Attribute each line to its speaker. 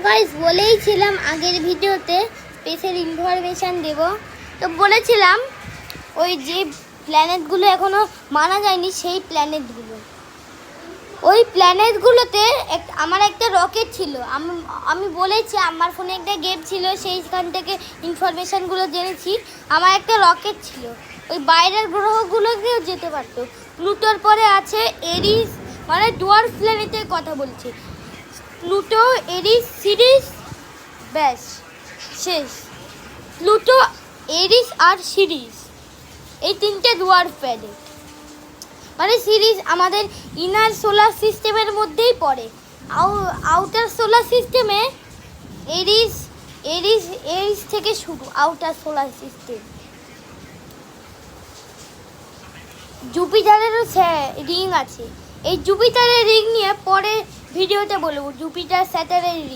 Speaker 1: Guys বলেইছিলাম আগের ভিডিওতে স্পেসের ইনফরমেশান দেব, তো বলেছিলাম ওই যে প্ল্যানেটগুলো এখনও মানা যায়নি সেই প্ল্যানেটগুলো, ওই প্ল্যানেটগুলোতে আমার একটা রকেট ছিল। আমি বলেছি আমার ফোনে একটা গেম ছিল, সেইখান থেকে ইনফরমেশানগুলো জেনেছি। আমার একটা রকেট ছিল, ওই বাইরের গ্রহগুলোকেও যেতে পারতো। প্লুটোর পরে আছে এরিস, মানে ডুয়ার্ফ প্ল্যানেটের কথা বলছি। প্লুটো, এরিস, সিরিস, ব্যাস শেষ। প্লুটো, এরিস আর সিরিস, এই তিনটে ডুয়ার্ফ প্ল্যানেট। মানে সিরিজ আমাদের ইনার সোলার সিস্টেমের মধ্যেই পড়ে। আউটার সোলার সিস্টেমে এরিস থেকে শুরু। আউটার সোলার সিস্টেম জুপিটারেরও রিং আছে। এই জুপিটারের রিং নিয়ে পরে ভিডিওতে বলবো, জুপিটার স্যাটার্নের রিং।